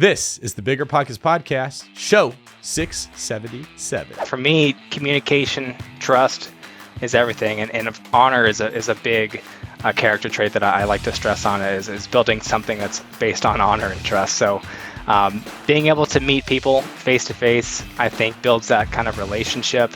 This is the BiggerPockets podcast, show 677. For me, communication, trust is everything, and honor is a big character trait that I like to stress on is building something that's based on honor and trust. So being able to meet people face to face, I think, builds that kind of relationship.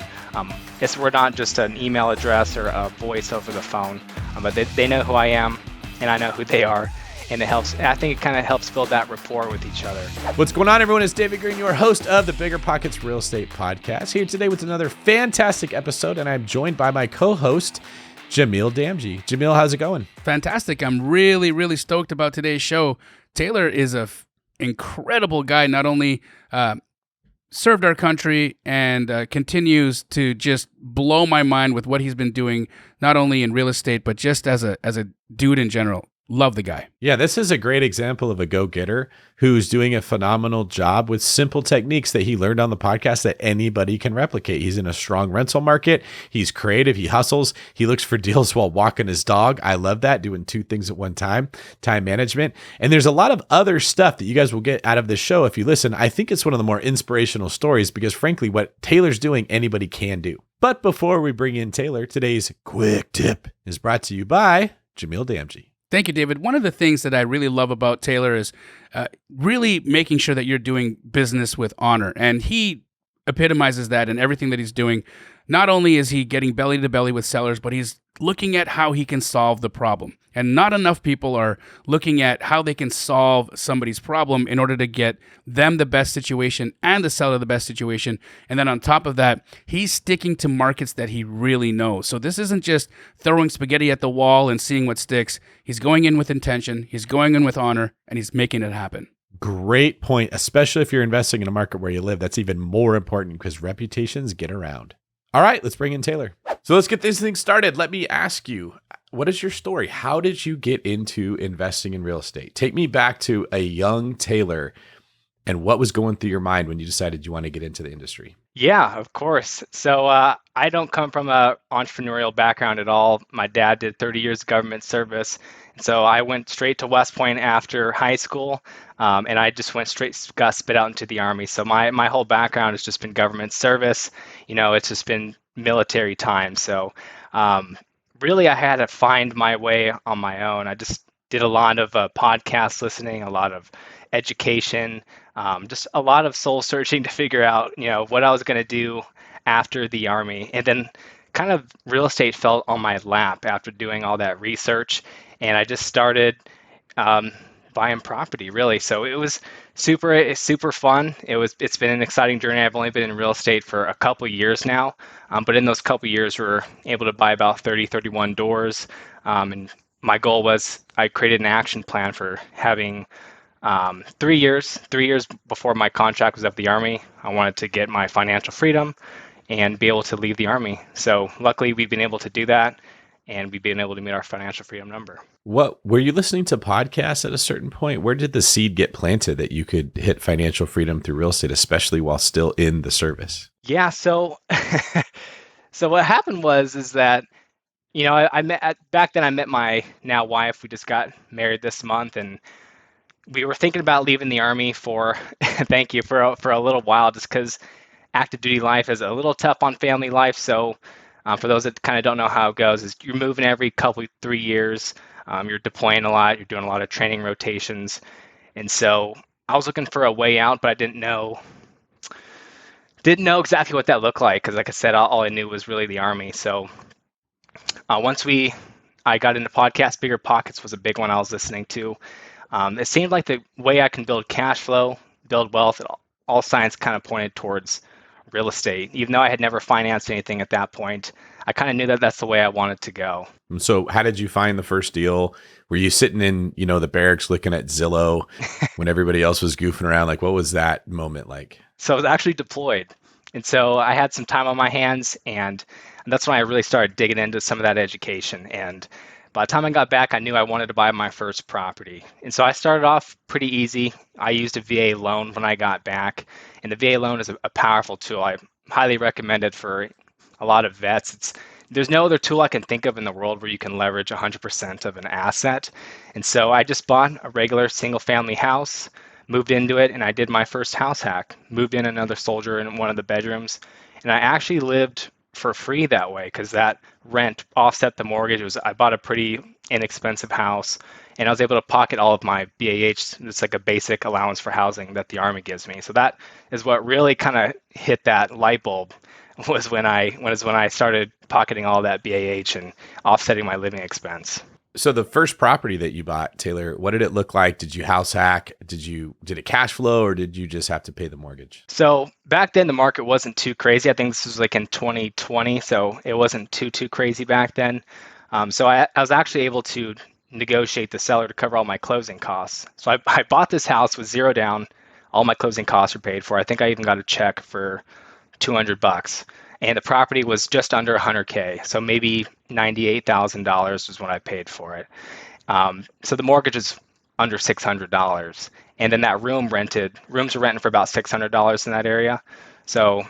We're not just an email address or a voice over the phone, but they know who I am and I know who they are. And I think it kind of helps build that rapport with each other. What's going on, everyone? It's David Green, your host of the BiggerPockets Real Estate Podcast, here today with another fantastic episode, and I'm joined by my co-host, Jamil Damji. Jamil, how's it going? Fantastic. I'm really stoked about today's show. Taylor is a incredible guy, not only served our country and continues to just blow my mind with what he's been doing, not only in real estate, but just as a dude in general. Love the guy. Yeah, this is a great example of a go-getter who's doing a phenomenal job with simple techniques that he learned on the podcast that anybody can replicate. He's in a strong rental market. He's creative. He hustles. He looks for deals while walking his dog. I love that, doing two things at one time, time management. And there's a lot of other stuff that you guys will get out of this show if you listen. I think it's one of the more inspirational stories because, frankly, what Taylor's doing, anybody can do. But before we bring in Taylor, today's quick tip is brought to you by Jamil Damji. Thank you, David. One of the things that I really love about Taylor is really making sure that you're doing business with honor. And he epitomizes that in everything that he's doing. Not only is he getting belly to belly with sellers, but he's looking at how he can solve the problem. And not enough people are looking at how they can solve somebody's problem in order to get them the best situation and the seller the best situation. And then on top of that, he's sticking to markets that he really knows. So this isn't just throwing spaghetti at the wall and seeing what sticks. He's going in with intention, he's going in with honor, and he's making it happen. Great point, especially if you're investing in a market where you live. That's even more important because reputations get around. All right, let's bring in Taylor. So let's get this thing started. Let me ask you, what is your story? How did you get into investing in real estate? Take me back to a young Taylor and what was going through your mind when you decided you want to get into the industry? Yeah, of course. So I don't come from an entrepreneurial background at all. My dad did 30 years of government service. So I went straight to West Point after high school, and I just got spit out into the Army. So my whole background has just been government service. You know, it's just been military time. So really, I had to find my way on my own. I just did a lot of podcast listening, a lot of education, just a lot of soul searching to figure out, what I was going to do after the Army. And then kind of real estate fell on my lap after doing all that research. And I just started buying property, really. So it was super fun. It's been an exciting journey. I've only been in real estate for a couple years now. But in those couple years, we were able to buy about 31 doors. And my goal was I created an action plan for having 3 years before my contract was up the Army. I wanted to get my financial freedom and be able to leave the Army. So luckily, we've been able to do that. And we've been able to meet our financial freedom number. What were you listening to podcasts at a certain point? Where did the seed get planted that you could hit financial freedom through real estate, especially while still in the service? Yeah. So, so what happened is that, back then I met my now wife. We just got married this month, and we were thinking about leaving the Army for a little while, just because active duty life is a little tough on family life. So. For those that kind of don't know how it goes, is you're moving every 3 years. You're deploying a lot. You're doing a lot of training rotations. And so I was looking for a way out, but I didn't know exactly what that looked like. Because like I said, all I knew was really the Army. So once I got into podcasts, BiggerPockets was a big one I was listening to. It seemed like the way I can build cash flow, build wealth, all signs kind of pointed towards real estate. Even though I had never financed anything at that point, I kind of knew that that's the way I wanted to go. So how did you find the first deal? Were you sitting in, the barracks looking at Zillow when everybody else was goofing around? Like, what was that moment like? So I was actually deployed. And so I had some time on my hands, and that's when I really started digging into some of that education. And by the time I got back, I knew I wanted to buy my first property. And so I started off pretty easy. I used a VA loan when I got back. And the VA loan is a powerful tool. I highly recommend it for a lot of vets. There's no other tool I can think of in the world where you can leverage 100% of an asset. And so I just bought a regular single family house, moved into it, and I did my first house hack. Moved in another soldier in one of the bedrooms, and I actually lived for free that way because that rent offset the mortgage. I bought a pretty inexpensive house, and I was able to pocket all of my BAH. It's like a basic allowance for housing that the Army gives me. So that is what really kind of hit that light bulb was when I started pocketing all that BAH and offsetting my living expense. So the first property that you bought, Taylor, what did it look like? Did you house hack? Did it cash flow, or did you just have to pay the mortgage? So back then the market wasn't too crazy. I think this was like in 2020, so it wasn't too crazy back then. So I was actually able to negotiate the seller to cover all my closing costs. So I bought this house with zero down. All my closing costs were paid for. I think I even got a check for $200, and the property was just under 100K. So maybe $98,000 was what I paid for it. So the mortgage is under $600, and then that rooms were renting for about $600 in that area. So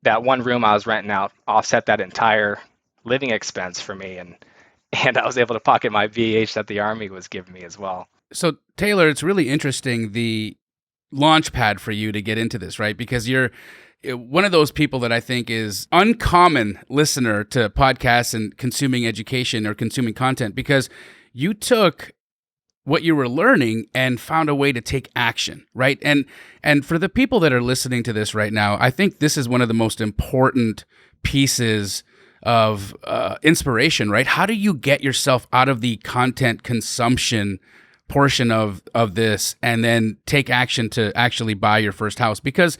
that one room I was renting out offset that entire living expense for me, and I was able to pocket my VH that the Army was giving me as well. So Taylor, it's really interesting, the launch pad for you to get into this, right? Because you're one of those people that I think is uncommon listener to podcasts and consuming education or consuming content, because you took what you were learning and found a way to take action, right? And for the people that are listening to this right now, I think this is one of the most important pieces of inspiration, right? How do you get yourself out of the content consumption portion of this and then take action to actually buy your first house? Because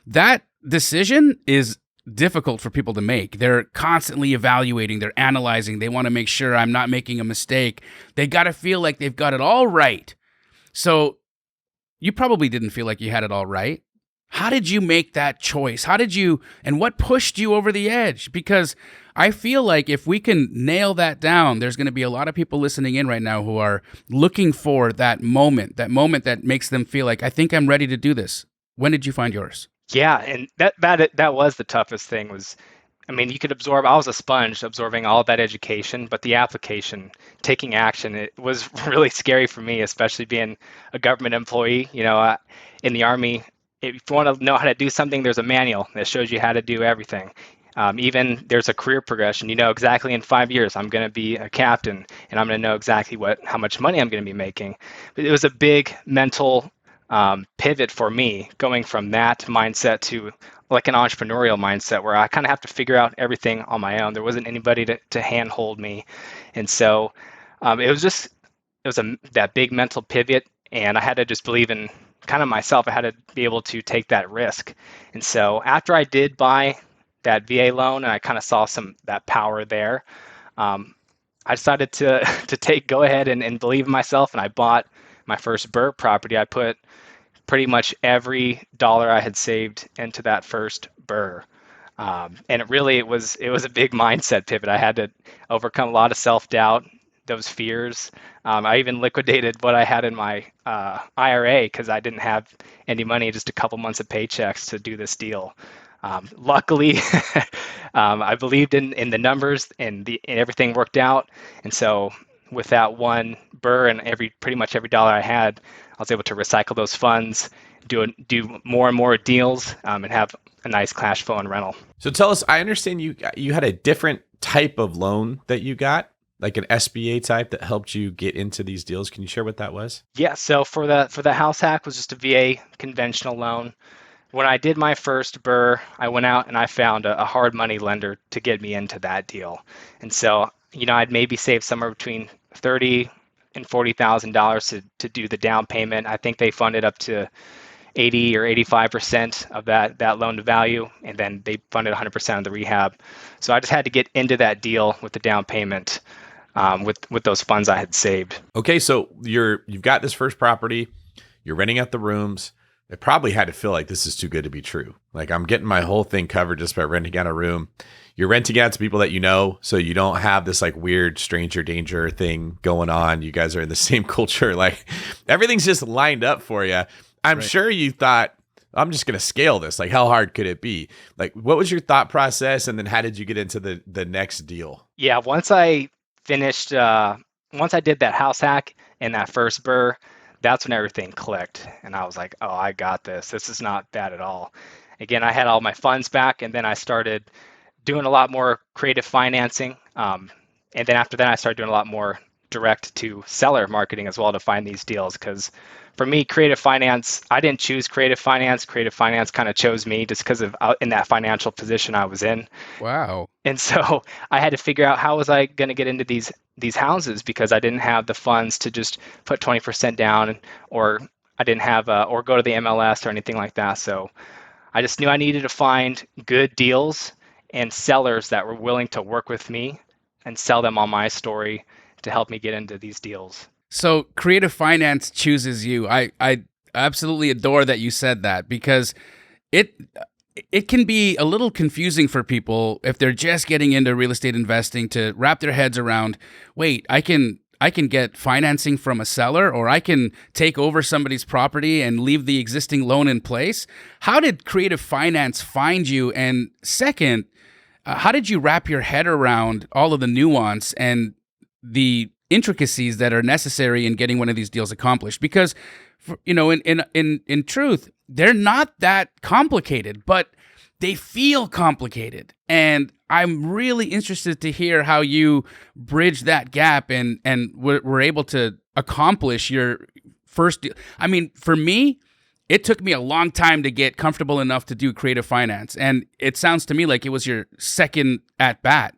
that decision is difficult for people to make. They're constantly evaluating, they're analyzing, they want to make sure I'm not making a mistake. They got to feel like they've got it all right. So you probably didn't feel like you had it all right. How did you make that choice? And what pushed you over the edge? Because I feel like if we can nail that down, there's going to be a lot of people listening in right now who are looking for that moment that makes them feel like, I think I'm ready to do this. When did you find yours? Yeah, and that was the toughest thing you could absorb, I was a sponge absorbing all that education, but the application, taking action, it was really scary for me, especially being a government employee. In the Army, if you want to know how to do something, there's a manual that shows you how to do everything. Even there's a career progression. Exactly in 5 years, I'm going to be a captain, and I'm going to know exactly how much money I'm going to be making. But it was a big mental pivot for me, going from that mindset to like an entrepreneurial mindset where I kind of have to figure out everything on my own. There wasn't anybody to handhold me. And so that big mental pivot, and I had to just believe in kind of myself. I had to be able to take that risk. And so after I did buy that VA loan and I kind of saw that power there, I decided to go ahead and believe in myself, and I bought my first BRRRR property. I put pretty much every dollar I had saved into that first BRRRR. And it was a big mindset pivot. I had to overcome a lot of self-doubt, those fears. I even liquidated what I had in my IRA because I didn't have any money, just a couple months of paychecks to do this deal. Luckily, I believed in the numbers and everything worked out. And so with that one BRRRR and pretty much every dollar I had, I was able to recycle those funds, do more and more deals, and have a nice cash flow and rental. So tell us, I understand you had a different type of loan that you got, like an SBA type that helped you get into these deals. Can you share what that was? Yeah, so for the house hack was just a VA conventional loan. When I did my first BRRRR, I went out and I found a hard money lender to get me into that deal. And so, I'd maybe save somewhere between $30,000 and $40,000 to do the down payment. I think they funded up to 80 or 85% of that loan to value, and then they funded 100% of the rehab. So I just had to get into that deal with the down payment with those funds I had saved. Okay, so you've got this first property, you're renting out the rooms. It probably had to feel like this is too good to be true. Like I'm getting my whole thing covered just by renting out a room. You're renting out to people that you know, so you don't have this like weird stranger danger thing going on. You guys are in the same culture. Like everything's just lined up for you. I'm sure you thought, I'm just going to scale this. Like how hard could it be? Like what was your thought process? And then how did you get into the next deal? Yeah, once I did that house hack and that first BRRRR, that's when everything clicked. And I was like, oh, I got this. This is not bad at all. Again, I had all my funds back, and then I started doing a lot more creative financing. And then after that, I started doing a lot more direct to seller marketing as well to find these deals. Because for me, creative finance, I didn't choose creative finance. Creative finance kind of chose me just because of in that financial position I was in. Wow. And so I had to figure out how was I going to get into these houses because I didn't have the funds to just put 20% down, or I didn't have or go to the MLS or anything like that. So I just knew I needed to find good deals and sellers that were willing to work with me and sell them on my story to help me get into these deals. So creative finance chooses you. I absolutely adore that you said that, because it can be a little confusing for people if they're just getting into real estate investing to wrap their heads around, wait, I can get financing from a seller, or I can take over somebody's property and leave the existing loan in place. How did creative finance find you? And second, how did you wrap your head around all of the nuance and the intricacies that are necessary in getting one of these deals accomplished? Because, in truth, they're not that complicated, but they feel complicated. And I'm really interested to hear how you bridge that gap and were able to accomplish your first deal. I mean, for me, it took me a long time to get comfortable enough to do creative finance. And it sounds to me like it was your second at bat.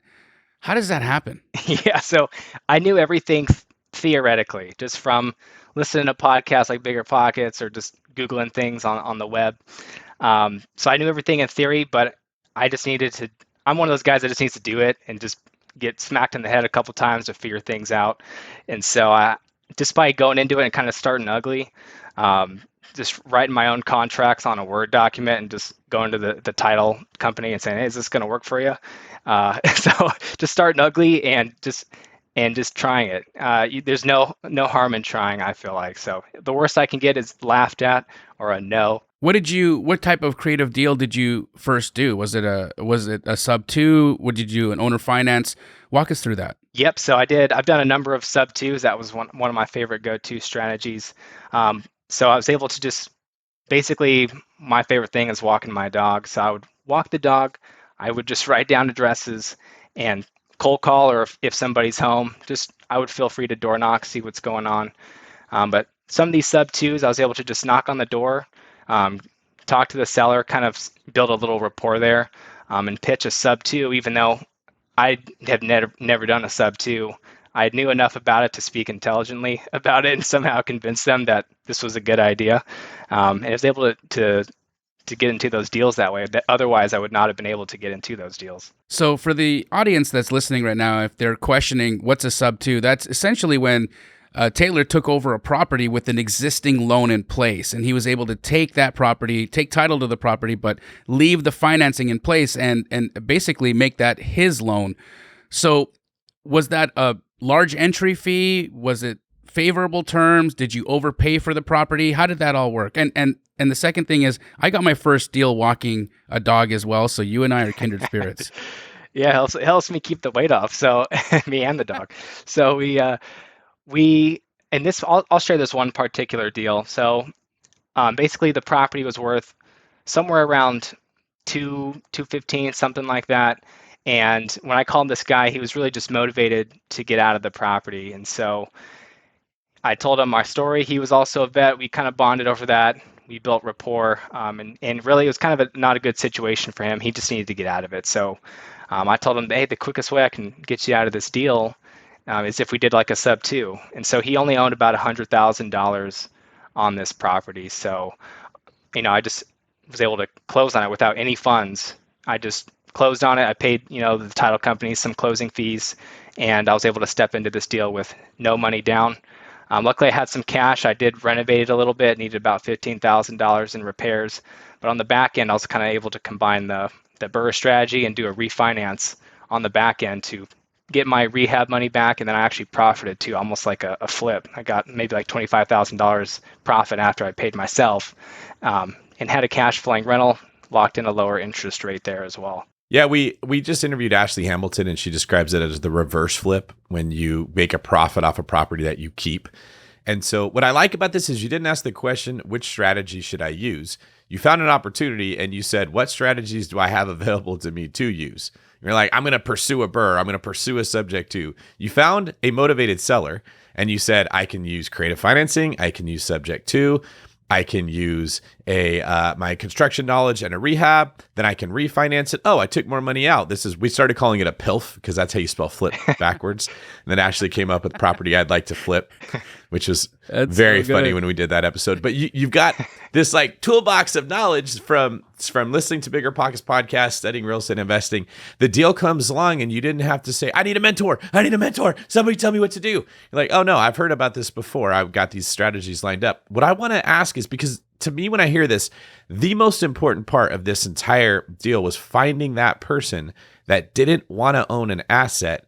How does that happen? Yeah, so I knew everything theoretically, just from listening to podcasts like BiggerPockets or just Googling things on the web. So I knew everything in theory, but I just needed to, I'm one of those guys that just needs to do it and just get smacked in the head a couple times to figure things out. And so despite going into it and kind of starting ugly, just writing my own contracts on a Word document and just going to the title company and saying, hey, is this going to work for you? So just starting ugly and just trying it. There's no harm in trying, I feel like. So the worst I can get is laughed at or a no. What type of creative deal did you first do? Was it a sub two? What did you do, an owner finance? Walk us through that. Yep. So I've done a number of sub twos. That was one of my favorite go-to strategies. So I was able to just basically, my favorite thing is walking my dog. So I would walk the dog. I would just write down addresses and cold call, or if somebody's home, I would feel free to door knock, see what's going on. But some of these sub twos, I was able to just knock on the door, talk to the seller, kind of build a little rapport there, and pitch a sub two, even though I have never done a sub two. I knew enough about it to speak intelligently about it and somehow convince them that this was a good idea. And I was able to get into those deals that way. That otherwise, I would not have been able to get into those deals. So for the audience that's listening right now, if they're questioning what's a sub two, that's essentially when Taylor took over a property with an existing loan in place, and he was able to take that property, take title to the property, but leave the financing in place and basically make that his loan. So was that a large entry fee? Was it favorable terms? Did you overpay for the property? How did that all work? And the second thing is, I got my first deal walking a dog as well, so you and I are kindred spirits. Yeah, it helps me keep the weight off. So me and the dog. So we and this I'll share this one particular deal. So basically, the property was worth somewhere around 215, something like that. And when I called this guy, he was really just motivated to get out of the property. And so I told him our story. He was also a vet. We kind of bonded over that. We built rapport. And really, it was kind of not a good situation for him. He just needed to get out of it. So I told him, hey, the quickest way I can get you out of this deal is if we did like a sub two. And so he only owned about $100,000 on this property. So, I just was able to close on it without any funds. I just closed on it. I paid, the title company some closing fees, and I was able to step into this deal with no money down. Luckily, I had some cash. I did renovate it a little bit, needed about $15,000 in repairs. But on the back end, I was kind of able to combine the BRRRR strategy and do a refinance on the back end to get my rehab money back. And then I actually profited too, almost like a flip. I got maybe like $25,000 profit after I paid myself, and had a cash flowing rental, locked in a lower interest rate there as well. Yeah, we just interviewed Ashley Hamilton, and she describes it as the reverse flip, when you make a profit off a property that you keep. And so what I like about this is you didn't ask the question, which strategy should I use? You found an opportunity and you said, what strategies do I have available to me to use? You're like, I'm going to pursue a BRRRR. I'm going to pursue a subject to. You found a motivated seller and you said, I can use creative financing. I can use subject to. I can use my construction knowledge and a rehab. Then I can refinance it. Oh, I took more money out. We started calling it a PILF because that's how you spell flip backwards. And then Ashley came up with property I'd like to flip, which was very funny when we did that episode. But you've got this like toolbox of knowledge from listening to BiggerPockets podcast, studying real estate investing. The deal comes along and you didn't have to say, I need a mentor. Somebody tell me what to do. You're like, oh no, I've heard about this before. I've got these strategies lined up. What I want to ask is, because to me, when I hear this, the most important part of this entire deal was finding that person that didn't want to own an asset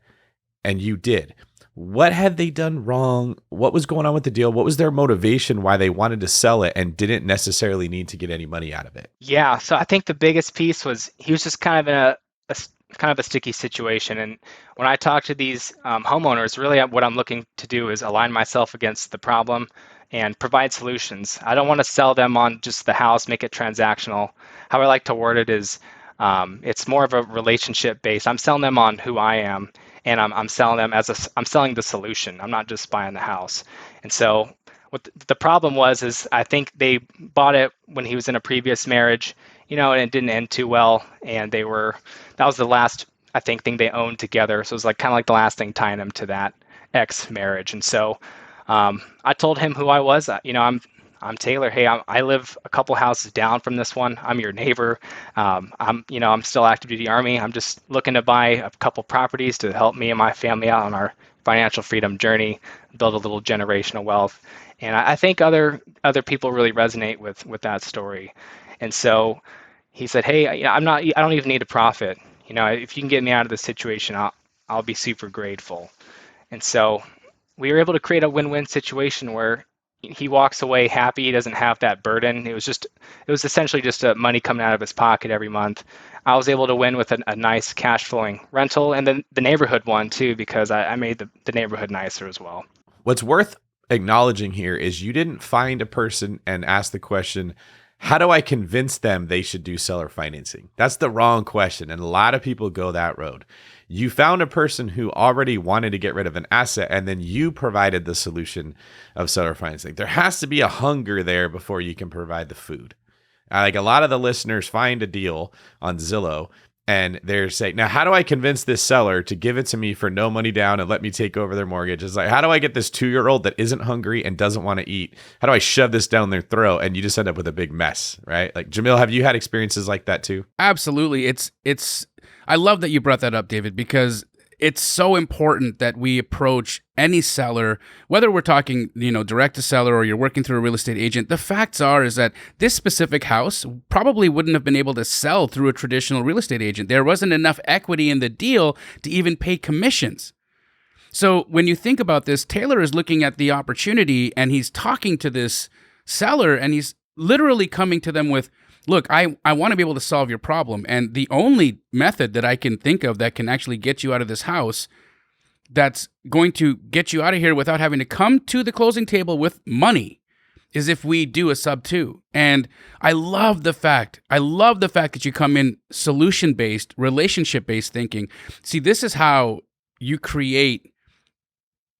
and you did. What had they done wrong? What was going on with the deal? What was their motivation why they wanted to sell it and didn't necessarily need to get any money out of it? Yeah, so I think the biggest piece was he was just kind of in a sticky situation. And when I talk to these homeowners, really what I'm looking to do is align myself against the problem and provide solutions. I don't want to sell them on just the house, make it transactional. How I like to word it is it's more of a relationship based. I'm selling them on who I am, and I'm selling them I'm selling the solution. I'm not just buying the house. And so what the problem is I think they bought it when he was in a previous marriage, and it didn't end too well. And that was the last, I think, thing they owned together. So it was like kind of like the last thing tying them to that ex marriage. And so I told him who I was. I'm Taylor. Hey, I live a couple houses down from this one. I'm your neighbor. I'm still active duty Army. I'm just looking to buy a couple properties to help me and my family out on our financial freedom journey, build a little generational wealth. And I think other people really resonate with that story. And so he said, hey, I don't even need a profit. If you can get me out of this situation, I'll be super grateful. And so we were able to create a win-win situation where he walks away happy. He doesn't have that burden. It was essentially just money coming out of his pocket every month. I was able to win with a nice cash flowing rental, and then the neighborhood one too, because I made the neighborhood nicer as well. What's worth acknowledging here is you didn't find a person and ask the question, how do I convince them they should do seller financing? That's the wrong question. And a lot of people go that road. You found a person who already wanted to get rid of an asset, and then you provided the solution of seller financing. There has to be a hunger there before you can provide the food. Like a lot of the listeners find a deal on Zillow and they're saying, now, how do I convince this seller to give it to me for no money down and let me take over their mortgage? It's like, how do I get this 2-year-old that isn't hungry and doesn't want to eat? How do I shove this down their throat? And you just end up with a big mess, right? Like, Jamil, have you had experiences like that too? Absolutely. I love that you brought that up, David, because it's so important that we approach any seller, whether we're talking, direct to seller or you're working through a real estate agent. The facts is that this specific house probably wouldn't have been able to sell through a traditional real estate agent. There wasn't enough equity in the deal to even pay commissions. So when you think about this, Taylor is looking at the opportunity and he's talking to this seller and he's literally coming to them with, look, I want to be able to solve your problem. And the only method that I can think of that can actually get you out of this house, that's going to get you out of here without having to come to the closing table with money, is if we do a sub 2. And I love the fact that you come in solution-based, relationship-based thinking. See, this is how you create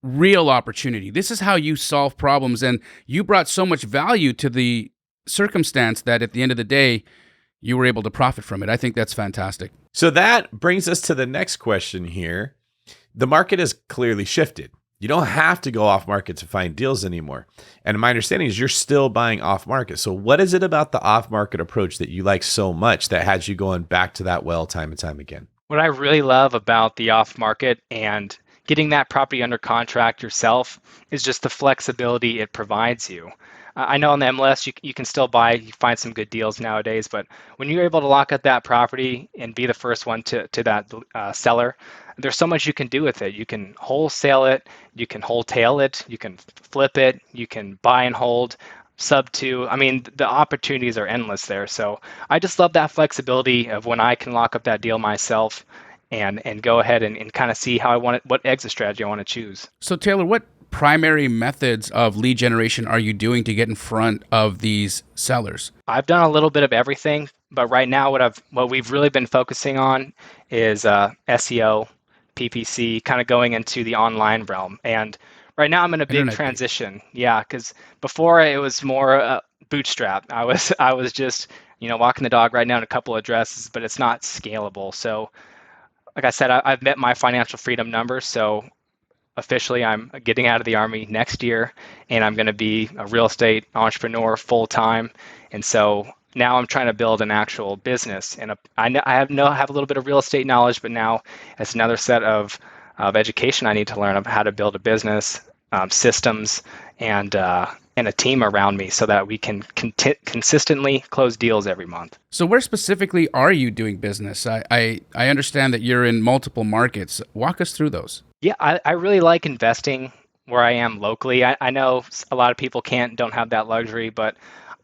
real opportunity. This is how you solve problems. And you brought so much value to the circumstance that at the end of the day, you were able to profit from it. I think that's fantastic. So that brings us to the next question here. The market has clearly shifted. You don't have to go off market to find deals anymore. And my understanding is you're still buying off market. So what is it about the off market approach that you like so much that has you going back to that well time and time again? What I really love about the off market and getting that property under contract yourself is just the flexibility it provides you. I know on the MLS you can still buy, you find some good deals nowadays, but when you're able to lock up that property and be the first one to that seller, there's so much you can do with it. You can wholesale it, you can wholetail it, you can flip it, you can buy and hold, sub 2. I mean, the opportunities are endless there. So I just love that flexibility of when I can lock up that deal myself and go ahead and kind of see how I want it, what exit strategy I want to choose. So Taylor, what primary methods of lead generation are you doing to get in front of these sellers? I've done a little bit of everything, but right now what we've really been focusing on is SEO, PPC, kind of going into the online realm. And right now I'm in a big Internet based. transition. Yeah, because before it was more bootstrap. I was just walking the dog right now in a couple of addresses, but it's not scalable. So like I said, I've met my financial freedom numbers. So officially I'm getting out of the Army next year, and I'm going to be a real estate entrepreneur full time. And so now I'm trying to build an actual business. And I have a little bit of real estate knowledge, but now it's another set of education I need to learn of how to build a business, systems, and a team around me so that we can consistently close deals every month. So where specifically are you doing business? I understand that you're in multiple markets. Walk us through those. Yeah, I really like investing where I am locally. I know a lot of people don't have that luxury, but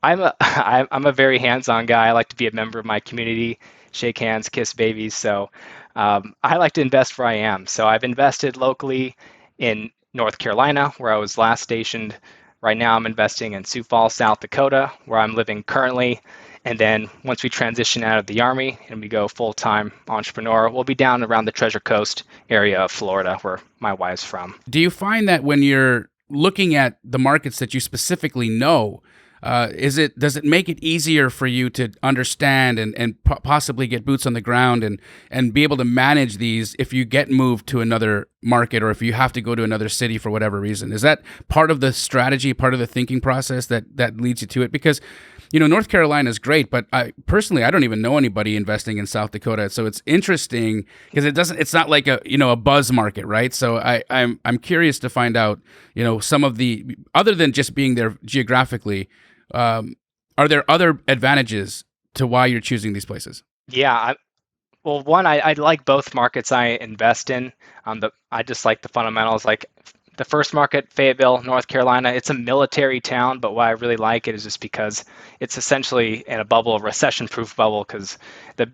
I'm a very hands-on guy. I like to be a member of my community, shake hands, kiss babies. So I like to invest where I am. So I've invested locally in North Carolina, where I was last stationed. Right now, I'm investing in Sioux Falls, South Dakota, where I'm living currently. And then once we transition out of the Army and we go full-time entrepreneur, we'll be down around the Treasure Coast area of Florida, where my wife's from. Do you find that when you're looking at the markets that you specifically know, does it make it easier for you to understand and possibly get boots on the ground and be able to manage these if you get moved to another market or if you have to go to another city for whatever reason? Is that part of the strategy, part of the thinking process that leads you to it? Because North Carolina is great, but I don't even know anybody investing in South Dakota. So it's interesting because it's not like a buzz market, right? So I'm curious to find out, some of the, other than just being there geographically, are there other advantages to why you're choosing these places? Yeah, well, one, I like both markets I invest in. I just like the fundamentals. Like the first market, Fayetteville, North Carolina, it's a military town, but why I really like it is just because it's essentially in a bubble, a recession-proof bubble, because the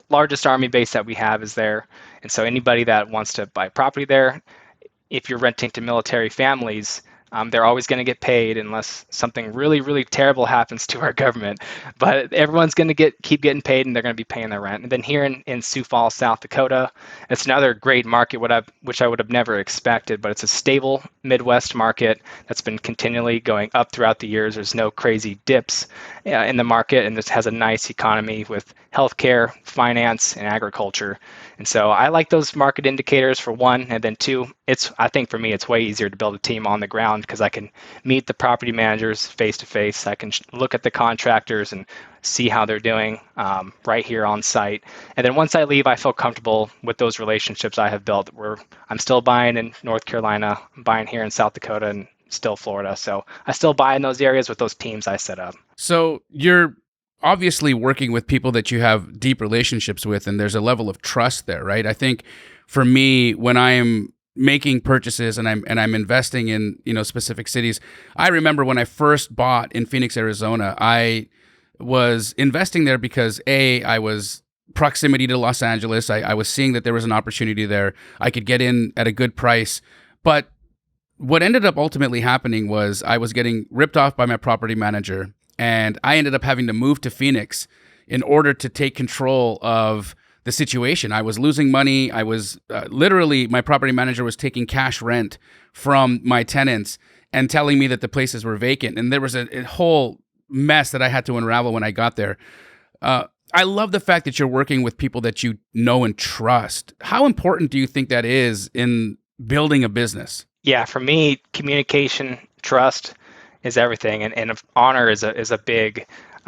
largest Army base that we have is there. And so anybody that wants to buy property there, if you're renting to military families, they're always going to get paid unless something really, really terrible happens to our government. But everyone's going to keep getting paid, and they're going to be paying their rent. And then here in Sioux Falls, South Dakota, it's another great market, which I would have never expected. But it's a stable Midwest market that's been continually going up throughout the years. There's no crazy dips in the market, and this has a nice economy with healthcare, finance, and agriculture. And so I like those market indicators for one, and then two, I think for me, it's way easier to build a team on the ground because I can meet the property managers face to face. I can look at the contractors and see how they're doing right here on site. And then once I leave, I feel comfortable with those relationships I have built. Where I'm still buying in North Carolina, I'm buying here in South Dakota, and still Florida. So I still buy in those areas with those teams I set up. So you're obviously working with people that you have deep relationships with, and there's a level of trust there, right? I think for me, when I'm making purchases and I'm investing in specific cities, I remember when I first bought in Phoenix, Arizona, I was investing there because I was proximity to Los Angeles. I was seeing that there was an opportunity there. I could get in at a good price, but what ended up ultimately happening was I was getting ripped off by my property manager, and I ended up having to move to Phoenix in order to take control of the situation. I was losing money. I was literally, my property manager was taking cash rent from my tenants and telling me that the places were vacant. And there was a whole mess that I had to unravel when I got there. I love the fact that you're working with people that you know and trust. How important do you think that is in building a business? Yeah, for me, communication, trust is everything, and honor is a big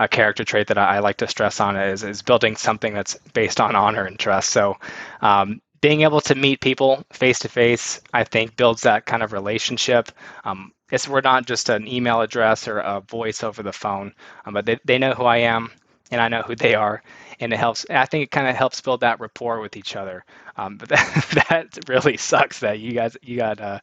character trait that I like to stress on is building something that's based on honor and trust. So being able to meet people face to face, I think, builds that kind of relationship. We're not just an email address or a voice over the phone, but they know who I am and I know who they are, and it helps. I think it kind of helps build that rapport with each other. But that really sucks that you got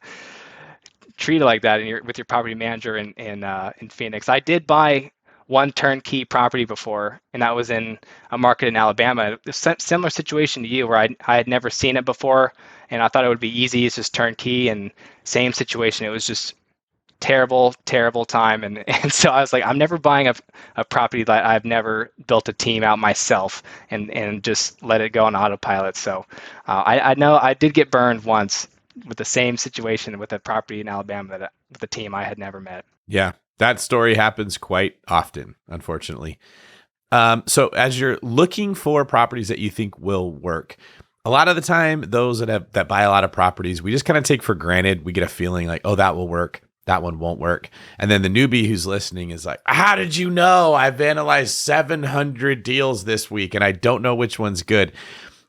treated like that with your property manager in Phoenix. I did buy one turnkey property before, and that was in a market in Alabama. Similar situation to you, where I had never seen it before, and I thought it would be easy. It's just turnkey, and same situation. It was just terrible time. And so I was like, I'm never buying a property that I've never built a team out myself and just let it go on autopilot. So I know I did get burned once with the same situation with a property in Alabama that with a team I had never met. Yeah, that story happens quite often, unfortunately. So as you're looking for properties that you think will work, a lot of the time, those that buy a lot of properties, we just kind of take for granted. We get a feeling like, oh, that will work. That one won't work. And then the newbie who's listening is like, how did you know? I've analyzed 700 deals this week and I don't know which one's good.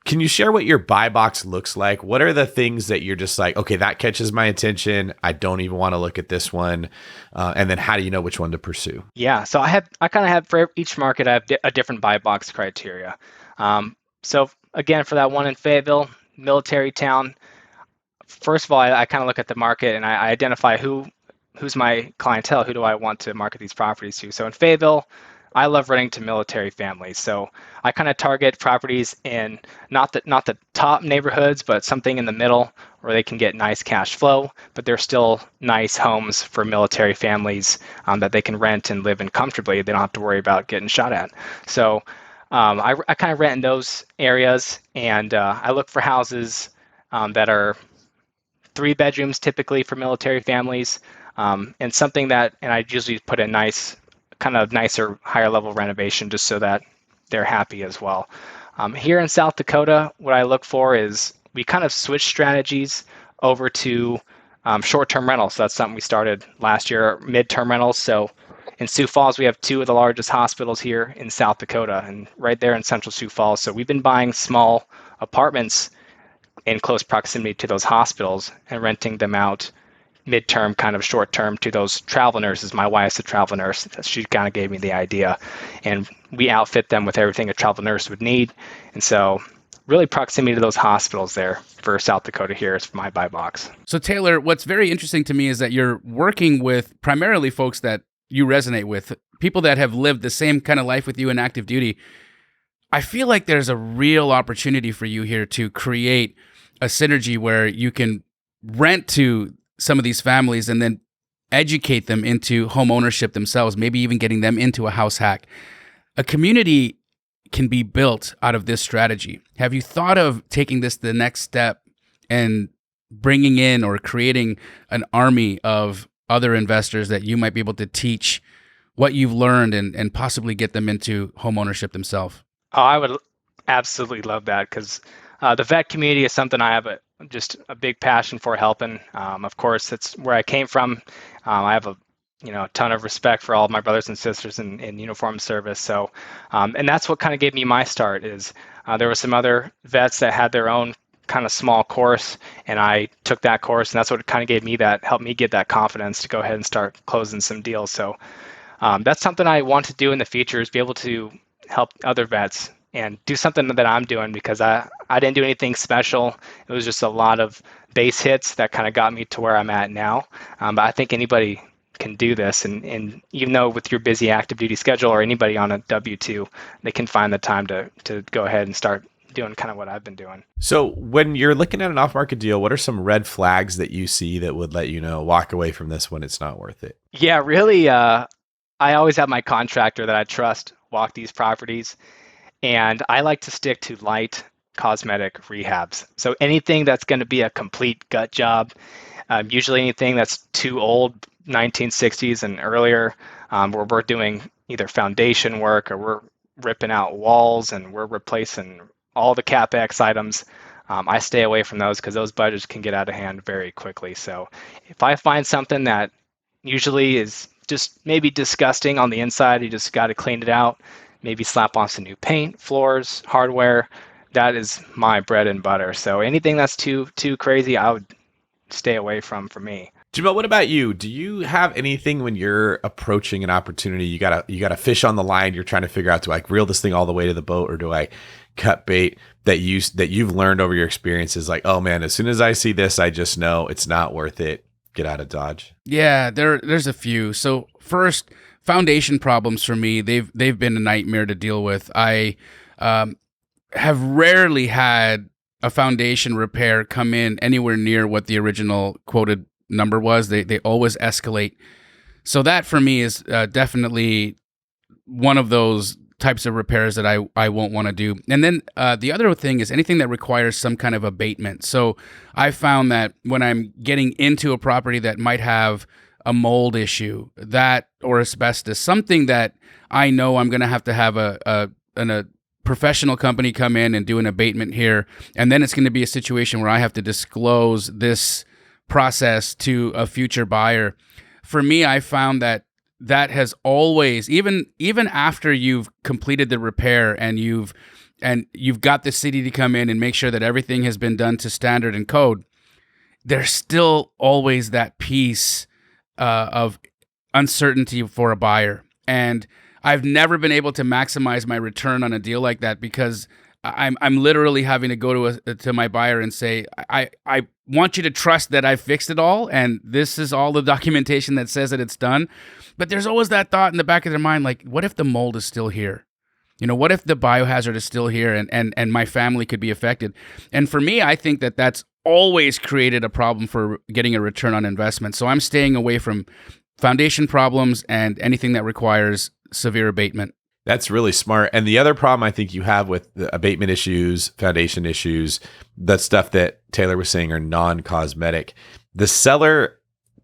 Can you share what your buy box looks like? What are the things that you're just like, okay, that catches my attention. I don't even want to look at this one. And then how do you know which one to pursue? Yeah, so I kind of have for each market, I have a different buy box criteria. So again, for that one in Fayetteville, military town, first of all, I kind of look at the market and I identify who's my clientele, who do I want to market these properties to. So in Fayetteville, I love renting to military families. So I kind of target properties in not the top neighborhoods, but something in the middle where they can get nice cash flow, but they're still nice homes for military families that they can rent and live in comfortably. They don't have to worry about getting shot at. So I kind of rent in those areas, and I look for houses that are 3 bedrooms typically for military families, and something that, and I usually put a nicer, higher level renovation just so that they're happy as well. Here in South Dakota, what I look for is we kind of switch strategies over to short-term rentals. So that's something we started last year, mid-term rentals. So in Sioux Falls, we have 2 of the largest hospitals here in South Dakota, and right there in central Sioux Falls. So we've been buying small apartments in close proximity to those hospitals and renting them out midterm, kind of short term, to those travel nurses. My wife's a travel nurse. She kind of gave me the idea, and we outfit them with everything a travel nurse would need. And so really proximity to those hospitals there for South Dakota here is my buy box. So Taylor, what's very interesting to me is that you're working with primarily folks that you resonate with, people that have lived the same kind of life with you in active duty. I feel like there's a real opportunity for you here to create a synergy where you can rent to some of these families and then educate them into home ownership themselves, maybe even getting them into a house hack. A community can be built out of this strategy. Have you thought of taking this to the next step and bringing in or creating an army of other investors that you might be able to teach what you've learned and possibly get them into home ownership themselves? Oh, I would absolutely love that, because the vet community is something I have just a big passion for helping. Of course, that's where I came from. I have a ton of respect for all of my brothers and sisters in uniform service. So, and that's what kind of gave me my start. Is there were some other vets that had their own kind of small course, and I took that course, and that's what kind of helped me get that confidence to go ahead and start closing some deals. So that's something I want to do in the future, is be able to help other vets and do something that I'm doing, because I didn't do anything special. It was just a lot of base hits that kind of got me to where I'm at now. But I think anybody can do this. And even though with your busy active duty schedule, or anybody on a W-2, they can find the time to go ahead and start doing kind of what I've been doing. So when you're looking at an off-market deal, what are some red flags that you see that would let you know, walk away from this when it's not worth it? Yeah, really. I always have my contractor that I trust walk these properties. And I like to stick to light cosmetic rehabs. So anything that's going to be a complete gut job, usually anything that's too old, 1960s and earlier, where we're doing either foundation work or we're ripping out walls and we're replacing all the CapEx items. I stay away from those because those budgets can get out of hand very quickly. So if I find something that usually is just maybe disgusting on the inside, you just got to clean it out, maybe slap on some new paint, floors, hardware. That is my bread and butter. So anything that's too crazy, I would stay away from for me. Jamil, what about you? Do you have anything when you're approaching an opportunity? You got a fish on the line. You're trying to figure out, do I reel this thing all the way to the boat, or do I cut bait? That you've learned over your experiences, like, oh man, as soon as I see this, I just know it's not worth it. Get out of Dodge. Yeah, there's a few. So first, foundation problems for me, they've been a nightmare to deal with. I have rarely had a foundation repair come in anywhere near what the original quoted number was. They always escalate. So that for me is definitely one of those types of repairs that I won't want to do. And then the other thing is anything that requires some kind of abatement. So I found that when I'm getting into a property that might have a mold issue, that or asbestos, something that I know I'm going to have a professional company come in and do an abatement here, and then it's going to be a situation where I have to disclose this process to a future buyer. For me, I found that has always, even after you've completed the repair and you've got the city to come in and make sure that everything has been done to standard and code, there's still always that piece of uncertainty for a buyer. And I've never been able to maximize my return on a deal like that because I'm literally having to go to my buyer and say, I want you to trust that I fixed it all, and this is all the documentation that says that it's done. But there's always that thought in the back of their mind, like, what if the mold is still here? What if the biohazard is still here and my family could be affected? And for me, I think that that's always created a problem for getting a return on investment. So I'm staying away from foundation problems and anything that requires severe abatement. That's really smart. And the other problem I think you have with the abatement issues, foundation issues, the stuff that Taylor was saying are non-cosmetic, the seller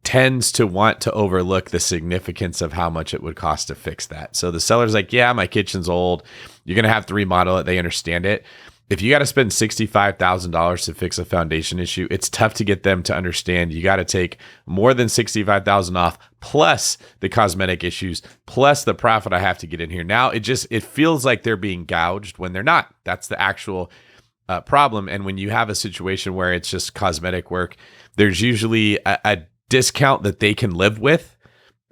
tends to want to overlook the significance of how much it would cost to fix that. So the seller's like, yeah, my kitchen's old. You're going to have to remodel it. They understand it. If you got to spend $65,000 to fix a foundation issue, it's tough to get them to understand you got to take more than $65,000 off, plus the cosmetic issues, plus the profit I have to get in here. Now it feels like they're being gouged when they're not. That's the actual problem. And when you have a situation where it's just cosmetic work, there's usually a discount that they can live with,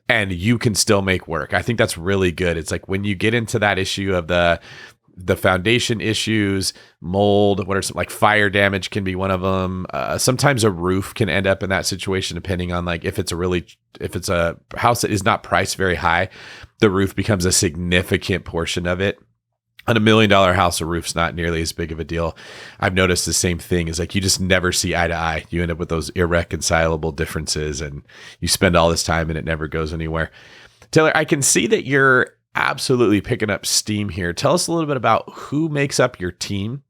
and you can still make work. I think that's really good. It's like when you get into that issue of the foundation issues, mold, what are some, like fire damage can be one of them. Sometimes a roof can end up in that situation, depending on like if it's a house that is not priced very high, the roof becomes a significant portion of it. On $1 million house, a roof's not nearly as big of a deal. I've noticed the same thing is like you just never see eye to eye. You end up with those irreconcilable differences, and you spend all this time and it never goes anywhere. Taylor, I can see that you're absolutely picking up steam here. Tell us a little bit about who makes up your team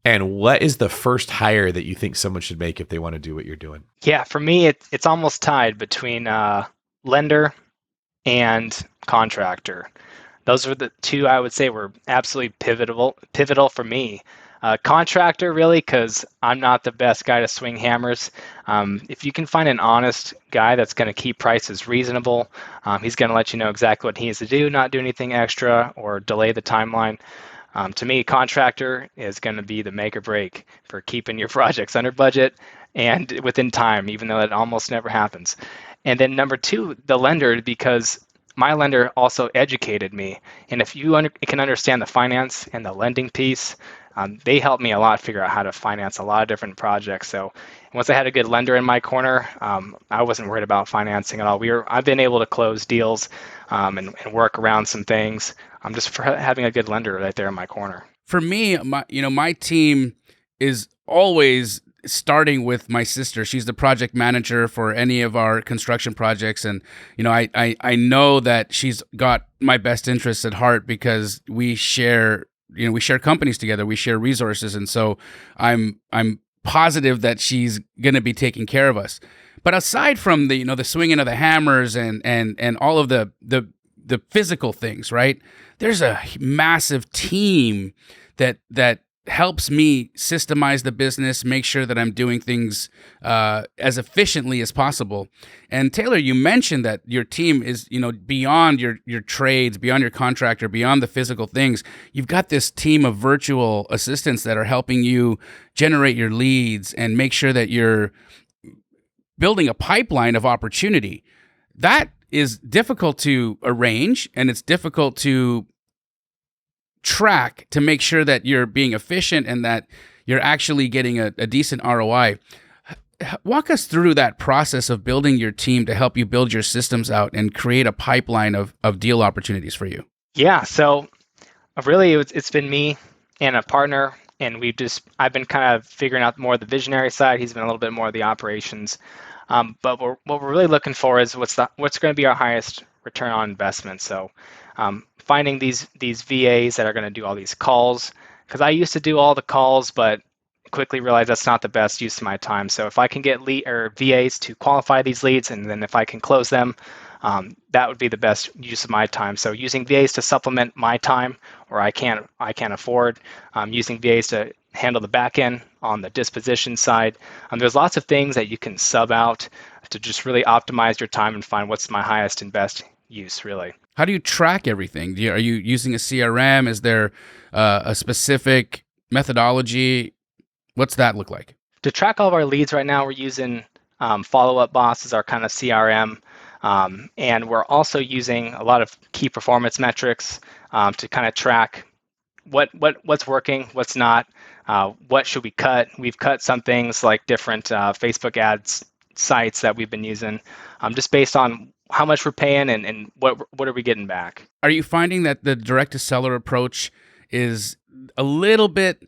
and what is the first hire that you think someone should make if they want to do what you're doing? Yeah, for me, it's almost tied between lender and contractor. Those are the two I would say were absolutely pivotal for me. Contractor, really, because I'm not the best guy to swing hammers. If you can find an honest guy that's going to keep prices reasonable, he's going to let you know exactly what he needs to do, not do anything extra or delay the timeline. To me, contractor is going to be the make or break for keeping your projects under budget and within time, even though it almost never happens. And then number two, the lender, because my lender also educated me. And if you can understand the finance and the lending piece, they helped me a lot figure out how to finance a lot of different projects. So once I had a good lender in my corner, I wasn't worried about financing at all. I've been able to close deals and work around some things. I'm just for having a good lender right there in my corner. For me, my team is always starting with my sister. She's the project manager for any of our construction projects, and I know that she's got my best interests at heart because we share companies together, we share resources, and so I'm positive that she's going to be taking care of us. But aside from the swinging of the hammers and all of the physical things, right? There's a massive team that helps me systemize the business, make sure that I'm doing things as efficiently as possible. And Taylor, you mentioned that your team is, beyond your trades, beyond your contractor, beyond the physical things. You've got this team of virtual assistants that are helping you generate your leads and make sure that you're building a pipeline of opportunity. That is difficult to arrange, and it's difficult to track to make sure that you're being efficient and that you're actually getting a decent ROI. walk us through that process of building your team to help you build your systems out and create a pipeline of deal opportunities for you. Yeah, so really it's been me and a partner, and I've been kind of figuring out more of the visionary side. He's been a little bit more of the operations. But what we're really looking for is what's going to be our highest return on investment. So finding these VAs that are going to do all these calls, because I used to do all the calls, but quickly realized that's not the best use of my time. So if I can get VAs to qualify these leads, and then if I can close them, that would be the best use of my time. So using VAs to supplement my time, or I can't afford, using VAs to handle the back end on the disposition side. There's lots of things that you can sub out to just really optimize your time and find what's my highest and best use, really. How do you track everything? Are you using a CRM? Is there a specific methodology? What's that look like? To track all of our leads right now, we're using Follow-Up Boss as our kind of CRM. And we're also using a lot of key performance metrics to kind of track what's working, what's not, what should we cut. We've cut some things like different Facebook ads sites that we've been using, just based on how much we're paying and what are we getting back. Are you finding that the direct-to-seller approach is a little bit,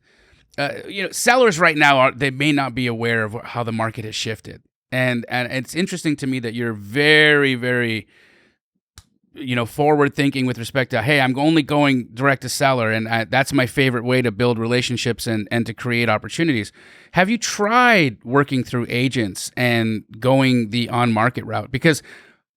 sellers right now, they may not be aware of how the market has shifted. And it's interesting to me that you're very, very, forward thinking with respect to, hey, I'm only going direct to seller, and that's my favorite way to build relationships and to create opportunities. Have you tried working through agents and going the on-market route? Because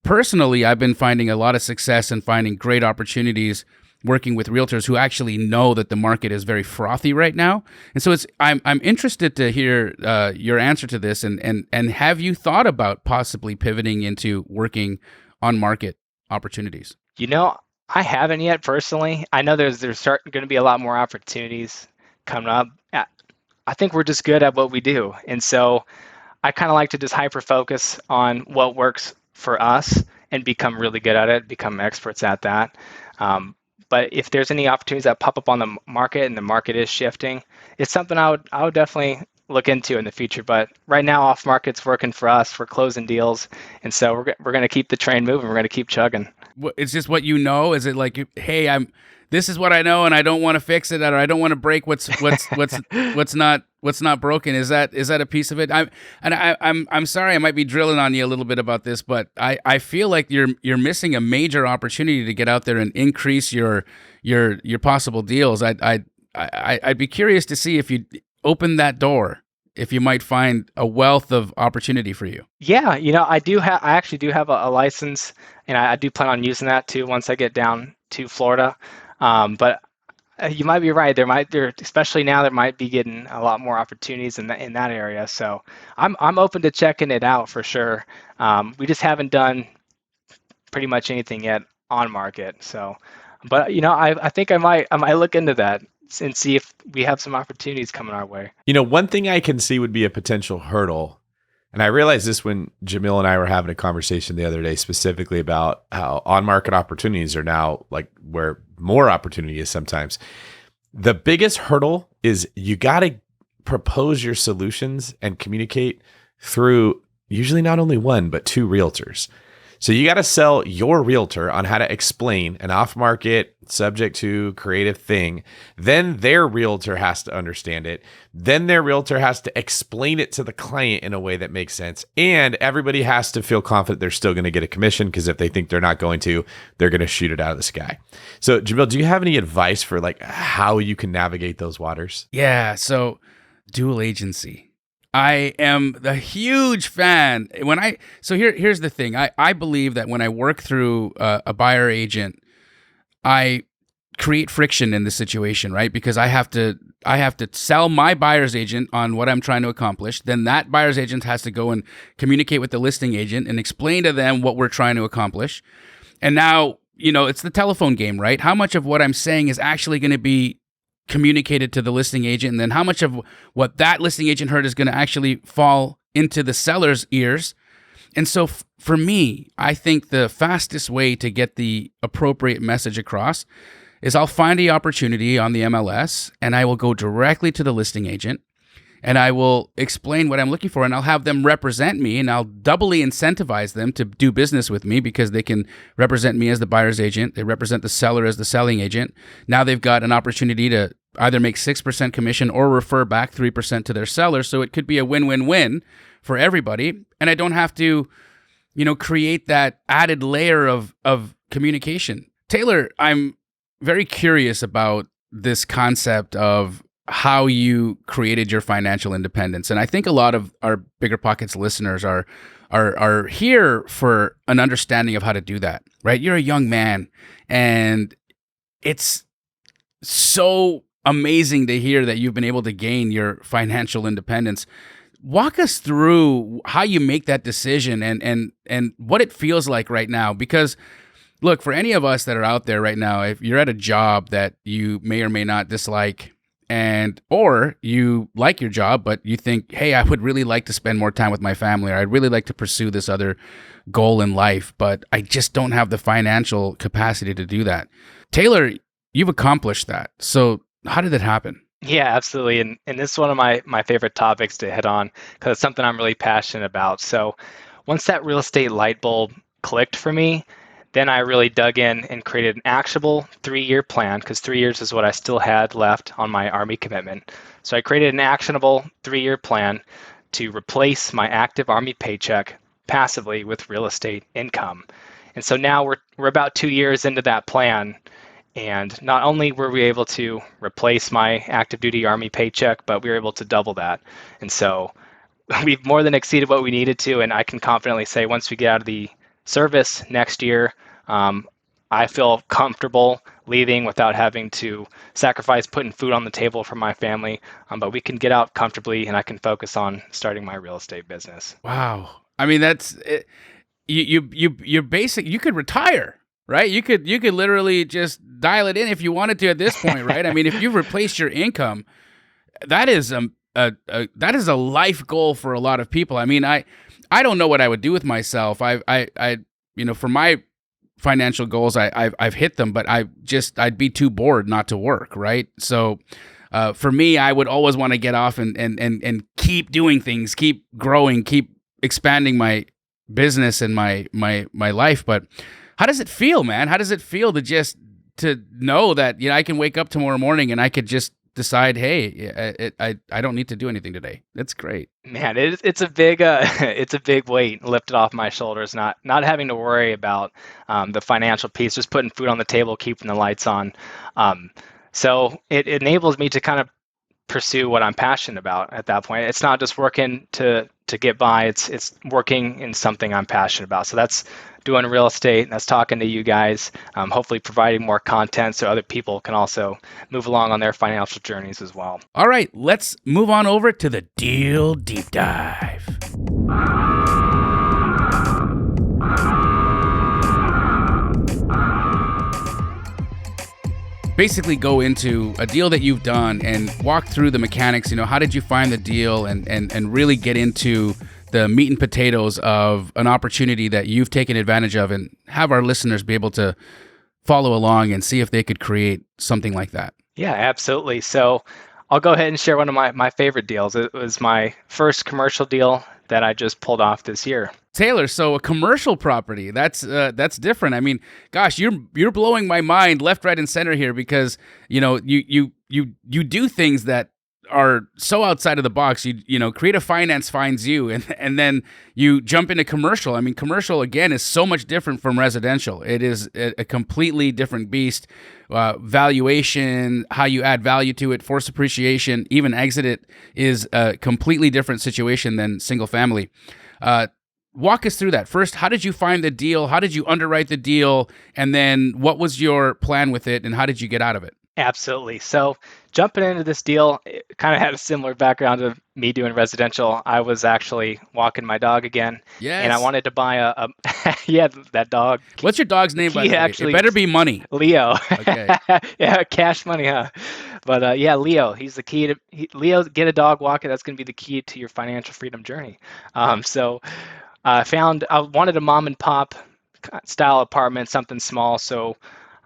personally, I've been finding a lot of success and finding great opportunities working with realtors who actually know that the market is very frothy right now. And so I'm interested to hear your answer to this, and have you thought about possibly pivoting into working on market opportunities? I haven't yet personally. I know there's going to be a lot more opportunities coming up. I think we're just good at what we do. And so I kind of like to just hyper focus on what works for us and become really good at it, become experts at that. But if there's any opportunities that pop up on the market and the market is shifting, it's something I would definitely look into in the future. But right now, off market's working for us. We're closing deals, and so we're going to keep the train moving. We're going to keep chugging. It's just what you know. Is it like, hey, this is what I know, and I don't want to fix it, or I don't want to break what's not broken? Is that a piece of it? I'm sorry, I might be drilling on you a little bit about this, but I feel like you're missing a major opportunity to get out there and increase your possible deals. I'd be curious to see if you open that door, if you might find a wealth of opportunity for you. Yeah, I actually do have a license, and I do plan on using that too once I get down to Florida. But you might be right. Especially now, there might be getting a lot more opportunities in that area. So I'm open to checking it out for sure. We just haven't done pretty much anything yet on market. So, but I think I might look into that and see if we have some opportunities coming our way. One thing I can see would be a potential hurdle. And I realized this when Jamil and I were having a conversation the other day, specifically about how on-market opportunities are now like where more opportunity is sometimes. The biggest hurdle is you got to propose your solutions and communicate through usually not only one, but two realtors. So you got to sell your realtor on how to explain an off-market subject to creative thing. Then their realtor has to understand it. Then their realtor has to explain it to the client in a way that makes sense. And everybody has to feel confident they're still going to get a commission, because if they think they're not going to, they're going to shoot it out of the sky. So Jamil, do you have any advice for like how you can navigate those waters? Yeah. So dual agency. I am a huge fan. Here's the thing. I believe that when I work through a buyer agent, I create friction in the situation, right? Because I have to sell my buyer's agent on what I'm trying to accomplish. Then that buyer's agent has to go and communicate with the listing agent and explain to them what we're trying to accomplish. And now, it's the telephone game, right? How much of what I'm saying is actually going to be communicated to the listing agent, and then how much of what that listing agent heard is going to actually fall into the seller's ears. And so for me, I think the fastest way to get the appropriate message across is I'll find the opportunity on the MLS, and I will go directly to the listing agent, and I will explain what I'm looking for, and I'll have them represent me, and I'll doubly incentivize them to do business with me because they can represent me as the buyer's agent. They represent the seller as the selling agent. Now they've got an opportunity to either make 6% commission or refer back 3% to their seller. So it could be a win-win-win for everybody. And I don't have to, create that added layer of communication. Taylor, I'm very curious about this concept of how you created your financial independence. And I think a lot of our BiggerPockets listeners are here for an understanding of how to do that, right? You're a young man, and it's so amazing to hear that you've been able to gain your financial independence. Walk us through how you make that decision and what it feels like right now. Because look, for any of us that are out there right now, if you're at a job that you may or may not dislike, or you like your job, but you think, hey, I would really like to spend more time with my family, or I'd really like to pursue this other goal in life, but I just don't have the financial capacity to do that. Taylor, you've accomplished that. So how did it happen? Yeah, absolutely. And this is one of my favorite topics to hit on because it's something I'm really passionate about. So once that real estate light bulb clicked for me, then I really dug in and created an actionable 3-year plan, because 3 years is what I still had left on my Army commitment. So I created an actionable 3-year plan to replace my active Army paycheck passively with real estate income. And so now we're about 2 years into that plan. And not only were we able to replace my active duty Army paycheck, but we were able to double that. And so we've more than exceeded what we needed to. And I can confidently say once we get out of the service next year, I feel comfortable leaving without having to sacrifice putting food on the table for my family. But we can get out comfortably, and I can focus on starting my real estate business. Wow. I mean, that's it. You're basic. You could retire, right? You could literally just dial it in if you wanted to at this point, right? I mean, if you've replaced your income, that is that is a life goal for a lot of people. I mean, I don't know what I would do with myself. For my financial goals, I've hit them, but I'd be too bored not to work, right? So for me, I would always want to get off and keep doing things, keep growing, keep expanding my business and my life. But how does it feel, man? How does it feel to know that I can wake up tomorrow morning and I could just decide, hey, I don't need to do anything today? That's great, man. It's a big it's a big weight lifted off my shoulders, not having to worry about the financial piece, just putting food on the table, keeping the lights on. So it enables me to kind of pursue what I'm passionate about at that point. It's not just working to get by, it's working in something I'm passionate about. So that's doing real estate, and that's talking to you guys, hopefully providing more content so other people can also move along on their financial journeys as well. All right, let's move on over to the deal deep dive. Basically go into a deal that you've done and walk through the mechanics. How did you find the deal, and really get into the meat and potatoes of an opportunity that you've taken advantage of, and have our listeners be able to follow along and see if they could create something like that. Yeah, absolutely. So I'll go ahead and share one of my favorite deals. It was my first commercial deal that I just pulled off this year. Taylor, so a commercial property, that's different. I mean, gosh, you're blowing my mind left, right, and center here, because you do things that are so outside of the box. Creative finance finds you, and then you jump into commercial. I mean, commercial again is so much different from residential. It is a completely different beast. Valuation, how you add value to it, force appreciation, even exit it is a completely different situation than single family. Walk us through that. First, how did you find the deal? How did you underwrite the deal? And then what was your plan with it, and how did you get out of it? Absolutely. So jumping into this deal, it kind of had a similar background to me doing residential. I was actually walking my dog again. Yes. And I wanted to buy a yeah, that dog. What's your dog's name, by the way? It better be Money. Leo. Okay. Yeah, Cash Money, huh? But yeah, Leo, he's the key to Leo, get a dog walker. That's going to be the key to your financial freedom journey. So I wanted a mom and pop style apartment, something small. So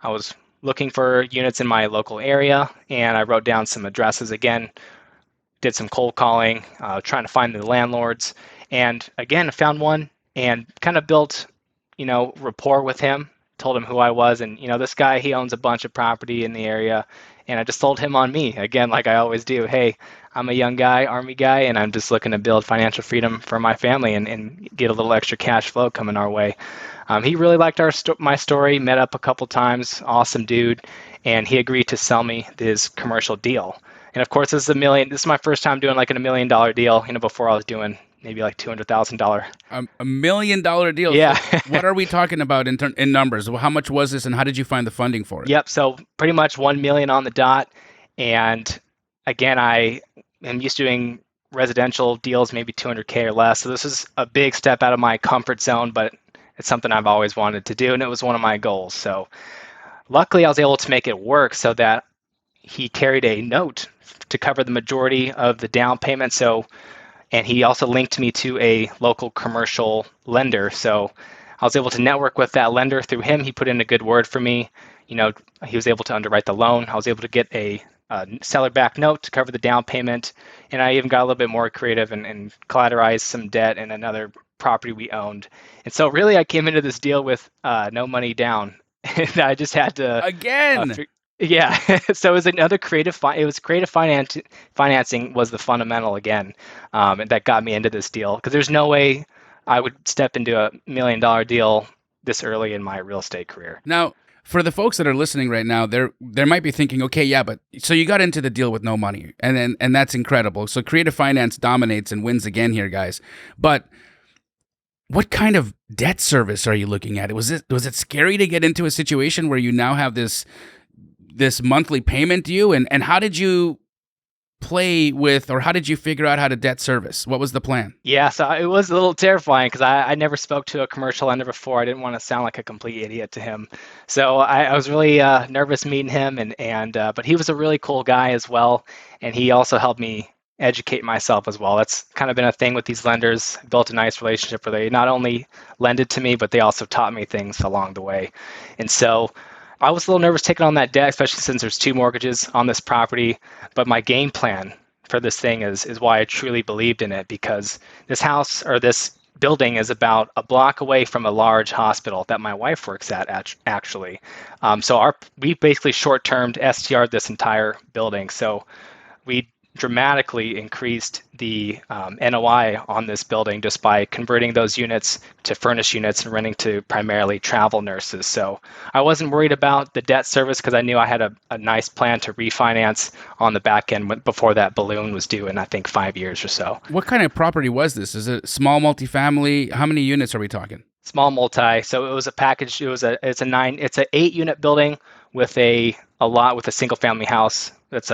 I was looking for units in my local area, and I wrote down some addresses. Again, did some cold calling, trying to find the landlords. And again, I found one and kind of built, rapport with him, told him who I was. And, this guy, he owns a bunch of property in the area. And I just sold him on me, again, like I always do. Hey, I'm a young guy, Army guy, and I'm just looking to build financial freedom for my family and get a little extra cash flow coming our way. He really liked my story, met up a couple times, awesome dude, and he agreed to sell me this commercial deal. And of course, this is my first time doing like a $1 million deal. Before I was doing maybe like $200,000. $1 million deal. Yeah. So what are we talking about in numbers? How much was this, and how did you find the funding for it? Yep. So pretty much 1 million on the dot. And again, I am used to doing residential deals, maybe 200K or less. So this is a big step out of my comfort zone, but it's something I've always wanted to do, and it was one of my goals. So luckily, I was able to make it work so that he carried a note to cover the majority of the down payment. And he also linked me to a local commercial lender. So I was able to network with that lender through him. He put in a good word for me. He was able to underwrite the loan. I was able to get a seller-backed note to cover the down payment. And I even got a little bit more creative and collateralized some debt and another property we owned. And so really I came into this deal with no money down. And I just had to... Again! Yeah, so it was another creative financing was the fundamental again, and that got me into this deal, because there's no way I would step into a $1 million deal this early in my real estate career. Now, for the folks that are listening right now, they might be thinking, okay, yeah, but so you got into the deal with no money, and that's incredible. So creative finance dominates and wins again here, guys. But what kind of debt service are you looking at? Was it scary to get into a situation where you now have this monthly payment due, and how did you play with, or how did you figure out how to debt service? What was the plan? Yeah, so it was a little terrifying because I never spoke to a commercial lender before. I didn't want to sound like a complete idiot to him. So I was really nervous meeting him, but he was a really cool guy as well. And he also helped me educate myself as well. That's kind of been a thing with these lenders. Built a nice relationship where they not only lended to me, but they also taught me things along the way. And so I was a little nervous taking on that debt, especially since there's 2 mortgages on this property. But my game plan for this thing is why I truly believed in it, because this house or this building is about a block away from a large hospital that my wife works at, actually. So we basically short-termed STR'd this entire building. So we dramatically increased the NOI on this building just by converting those units to furnished units and renting to primarily travel nurses. So I wasn't worried about the debt service because I knew I had a nice plan to refinance on the back end before that balloon was due in, I think, 5 years or so. What kind of property was this? Is it small multifamily? How many units are we talking? Small multi. So it was a package. It's an 8-unit building with a lot with a single family house that's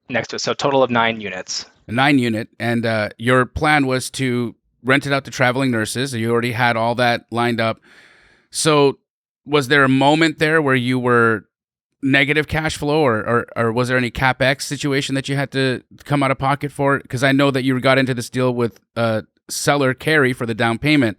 next to it. So a total of 9 units. A 9-unit. And your plan was to rent it out to traveling nurses. You already had all that lined up. So was there a moment there where you were negative cash flow, or was there any CapEx situation that you had to come out of pocket for? Because I know that you got into this deal with seller carry for the down payment.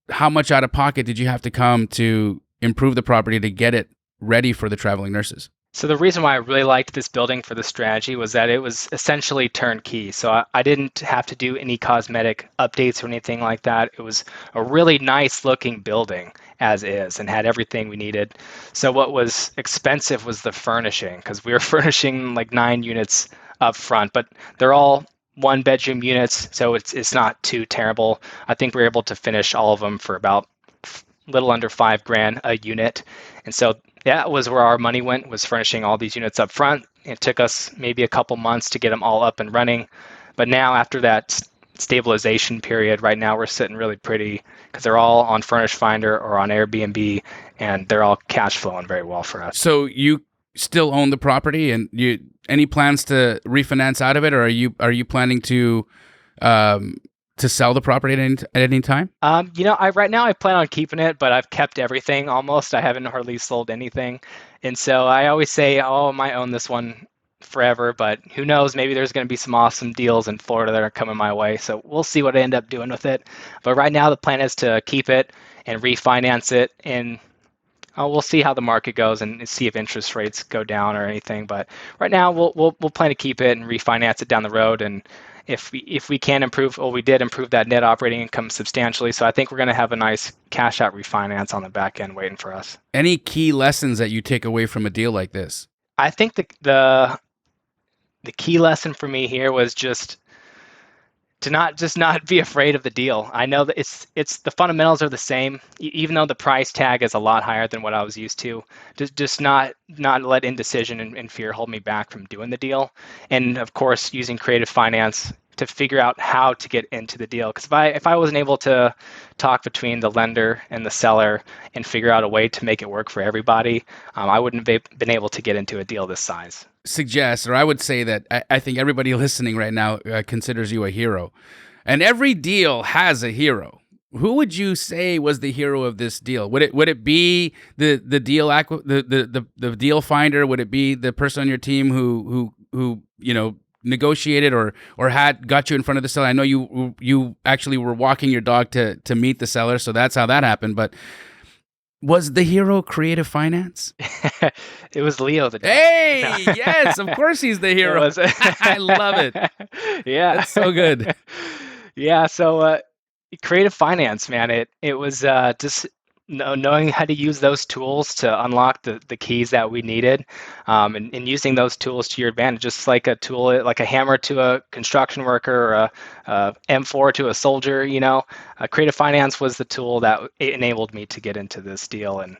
How much out of pocket did you have to come to improve the property to get it ready for the traveling nurses? So the reason why I really liked this building for the strategy was that it was essentially turnkey. So I didn't have to do any cosmetic updates or anything like that. It was a really nice looking building as is and had everything we needed. So what was expensive was the furnishing, because we were furnishing like 9 units up front, but they're all 1-bedroom units. So it's not too terrible. I think we were able to finish all of them for about little under $5,000 a unit. And so that was where our money went, was furnishing all these units up front. It took us maybe a couple months to get them all up and running. But now after that stabilization period, right now we're sitting really pretty because they're all on Furnish Finder or on Airbnb, and they're all cash flowing very well for us. So you still own the property, and any plans to refinance out of it, or are you planning to sell the property at any time? Right now I plan on keeping it, but I've kept everything almost. I haven't hardly sold anything. And so I always say, I might own this one forever, but who knows, maybe there's going to be some awesome deals in Florida that are coming my way. So we'll see what I end up doing with it. But right now the plan is to keep it and refinance it in we'll see how the market goes and see if interest rates go down or anything. But right now, we'll plan to keep it and refinance it down the road. And if we can improve, well, we did improve that net operating income substantially. So I think we're going to have a nice cash out refinance on the back end waiting for us. Any key lessons that you take away from a deal like this? I think the key lesson for me here was just to not be afraid of the deal. I know that it's the fundamentals are the same, even though the price tag is a lot higher than what I was used to. Just not let indecision and fear hold me back from doing the deal. And of course, using creative finance to figure out how to get into the deal. Because if I wasn't able to talk between the lender and the seller and figure out a way to make it work for everybody, I wouldn't have been able to get into a deal this size. Suggest, or I would say that I think everybody listening right now considers you a hero, and every deal has a hero. Who would you say was the hero of this deal? Would it be the deal finder? Would it be the person on your team who negotiated or got you in front of the seller? I know you actually were walking your dog to meet the seller, so that's how that happened. But was the hero creative finance? It was Leo the dog. Hey, yes, of course he's the hero. I love it. Yeah, that's so good. Yeah, so creative finance, man. It was just knowing how to use those tools to unlock the keys that we needed, and using those tools to your advantage, just like a tool, like a hammer to a construction worker or a M4 to a soldier. Creative finance was the tool that enabled me to get into this deal, and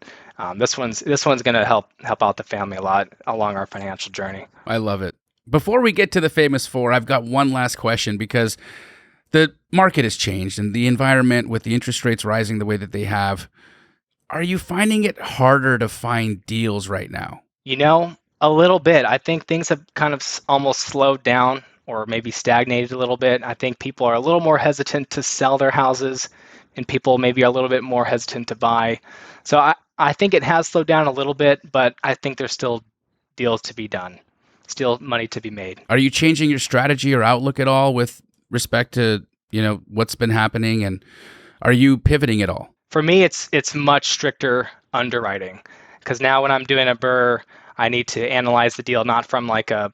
this one's going to help out the family a lot along our financial journey. I love it. Before we get to the famous four, I've got one last question, because the market has changed and the environment with the interest rates rising the way that they have. Are you finding it harder to find deals right now? A little bit. I think things have kind of almost slowed down or maybe stagnated a little bit. I think people are a little more hesitant to sell their houses, and people maybe are a little bit more hesitant to buy. So I think it has slowed down a little bit, but I think there's still deals to be done, still money to be made. Are you changing your strategy or outlook at all with respect to what's been happening, and are you pivoting at all? For me, it's much stricter underwriting, because now when I'm doing a BRRRR, I need to analyze the deal not from like a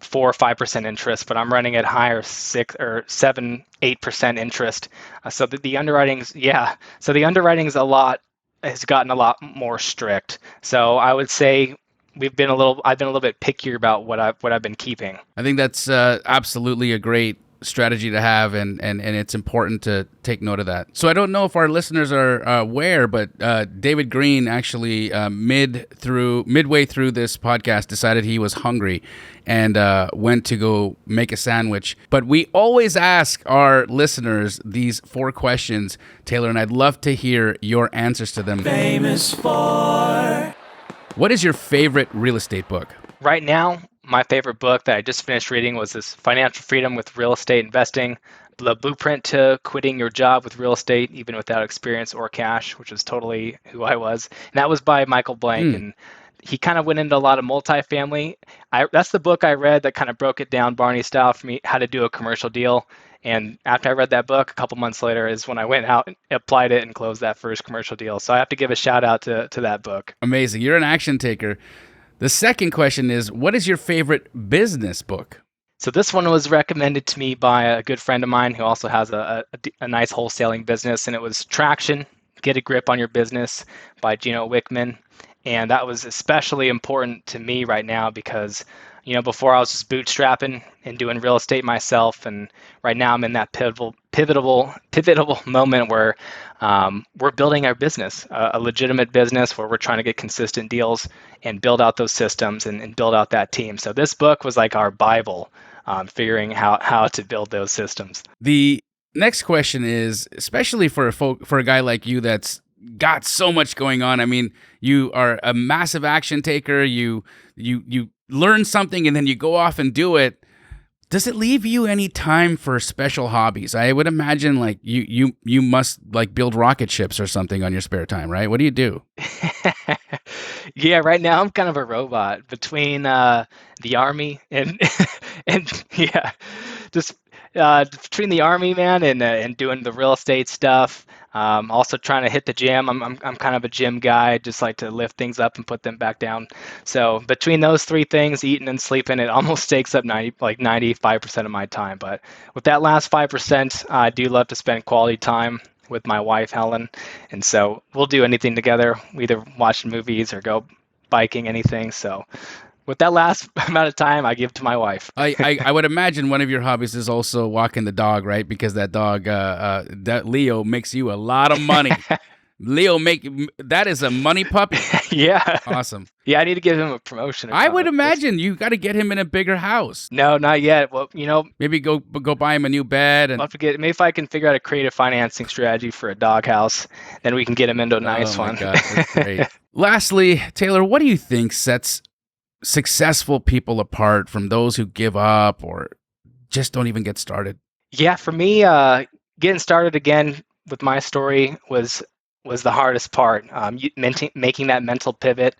4 or 5% interest, but I'm running at higher 6 or 7, 8% interest. So the underwriting's has gotten a lot more strict. So I would say I've been a little bit pickier about what I've been keeping. I think that's absolutely a great strategy to have, and it's important to take note of that. So I don't know if our listeners are aware, but David Green actually midway through this podcast decided he was hungry and went to go make a sandwich. But we always ask our listeners these 4 questions, Taylor, and I'd love to hear your answers to them. Famous for. What is your favorite real estate book? Right now, my favorite book that I just finished reading was this Financial Freedom with Real Estate Investing, the blueprint to quitting your job with real estate, even without experience or cash, which is totally who I was. And that was by Michael Blank. And he kind of went into a lot of multifamily. That's the book I read that kind of broke it down Barney style for me, how to do a commercial deal. And after I read that book, a couple months later is when I went out and applied it and closed that first commercial deal. So I have to give a shout out to that book. Amazing. You're an action taker. The second question is, what is your favorite business book? So this one was recommended to me by a good friend of mine who also has a nice wholesaling business, and it was Traction, Get a Grip on Your Business by Gino Wickman. And that was especially important to me right now because, before I was just bootstrapping and doing real estate myself. And right now I'm in that pivotal moment where we're building our business, a legitimate business where we're trying to get consistent deals and build out those systems and build out that team. So this book was like our Bible, figuring how to build those systems. The next question is, especially for a guy like you that's got so much going on. I mean, you are a massive action taker. You learn something and then you go off and do it. Does it leave you any time for special hobbies? I would imagine like you must like build rocket ships or something on your spare time, right? What do you do? Yeah, right now I'm kind of a robot between the Army and yeah, just between the Army, man, and doing the real estate stuff, also trying to hit the gym. I'm kind of a gym guy, just like to lift things up and put them back down. So between those three things, eating and sleeping, it almost takes up 95% of my time. But with that last 5%, I do love to spend quality time with my wife, Helen. And so we'll do anything together. We either watch movies or go biking, anything. So with that last amount of time, I give to my wife. I would imagine one of your hobbies is also walking the dog, right? Because that dog, that Leo, makes you a lot of money. That is a money puppy. Yeah. Awesome. Yeah, I need to give him a promotion. I would imagine you got to get him in a bigger house. No, not yet. Well, maybe go buy him a new bed. And I'll have to maybe if I can figure out a creative financing strategy for a doghouse, then we can get him into a nice one. Oh my God, that's great. Lastly, Taylor, what do you think sets successful people apart from those who give up or just don't even get started? Yeah, for me, getting started again with my story was the hardest part. Making that mental pivot.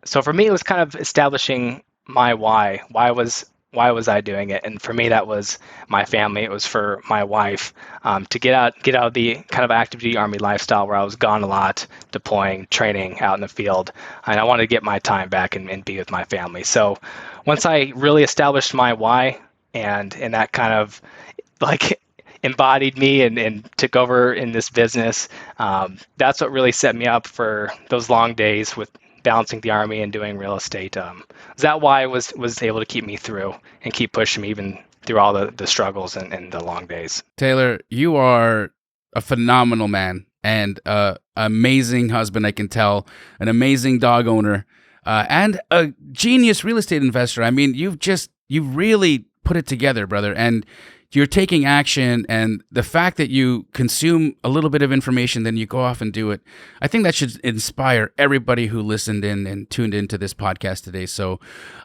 So for me, it was kind of establishing my why. Why was I doing it? And for me, that was my family. It was for my wife, to get out of the kind of active duty Army lifestyle where I was gone a lot, deploying, training out in the field, and I wanted to get my time back and be with my family. So once I really established my why, and that kind of like embodied me and took over in this business, that's what really set me up for those long days with balancing the Army and doing real estate. That why was able to keep me through and keep pushing me even through all the struggles and the long days. Taylor, you are a phenomenal man and an amazing husband, I can tell, an amazing dog owner, and a genius real estate investor. I mean, you've really put it together, brother, and you're taking action, and the fact that you consume a little bit of information, then you go off and do it. I think that should inspire everybody who listened in and tuned into this podcast today. So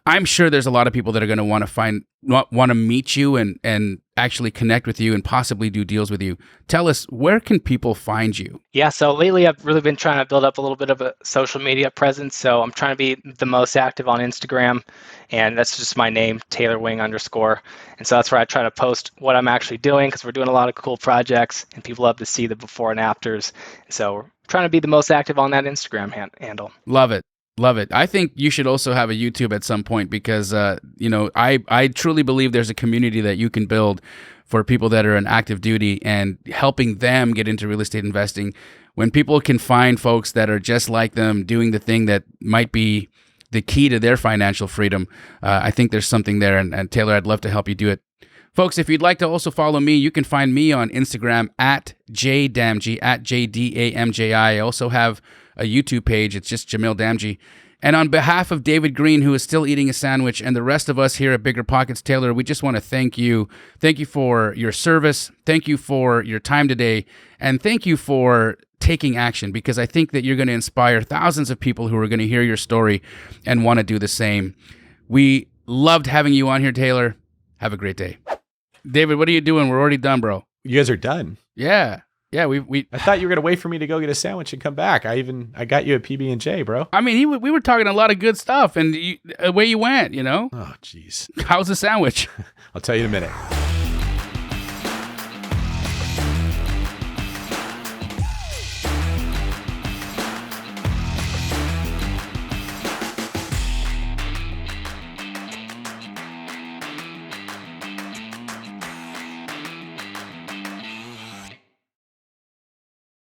I'm sure there's a lot of people that are going to want to meet you and actually connect with you and possibly do deals with you. Tell us, where can people find you? Yeah, so lately I've really been trying to build up a little bit of a social media presence. So I'm trying to be the most active on Instagram, and that's just my name, TaylorWing_. And so that's where I try to post what I'm actually doing, because we're doing a lot of cool projects and people love to see the before and afters. So we're trying to be the most active on that Instagram handle. Love it. Love it. I think you should also have a YouTube at some point, because, I truly believe there's a community that you can build for people that are in active duty and helping them get into real estate investing. When people can find folks that are just like them doing the thing that might be the key to their financial freedom, I think there's something there. And Taylor, I'd love to help you do it. Folks, if you'd like to also follow me, you can find me on Instagram at @JDamji, at JDAMJI. I also have a YouTube page. It's just Jamil Damji. And on behalf of David Green, who is still eating a sandwich, and the rest of us here at BiggerPockets, Taylor, we just want to thank you. Thank you for your service. Thank you for your time today. And thank you for taking action, because I think that you're going to inspire thousands of people who are going to hear your story and want to do the same. We loved having you on here, Taylor. Have a great day. David, what are you doing? We're already done, bro. You guys are done. Yeah. Yeah, we. I thought you were gonna wait for me to go get a sandwich and come back. I got you a PB&J, bro. I mean, we were talking a lot of good stuff, and away you went. Oh, jeez. How's the sandwich? I'll tell you in a minute.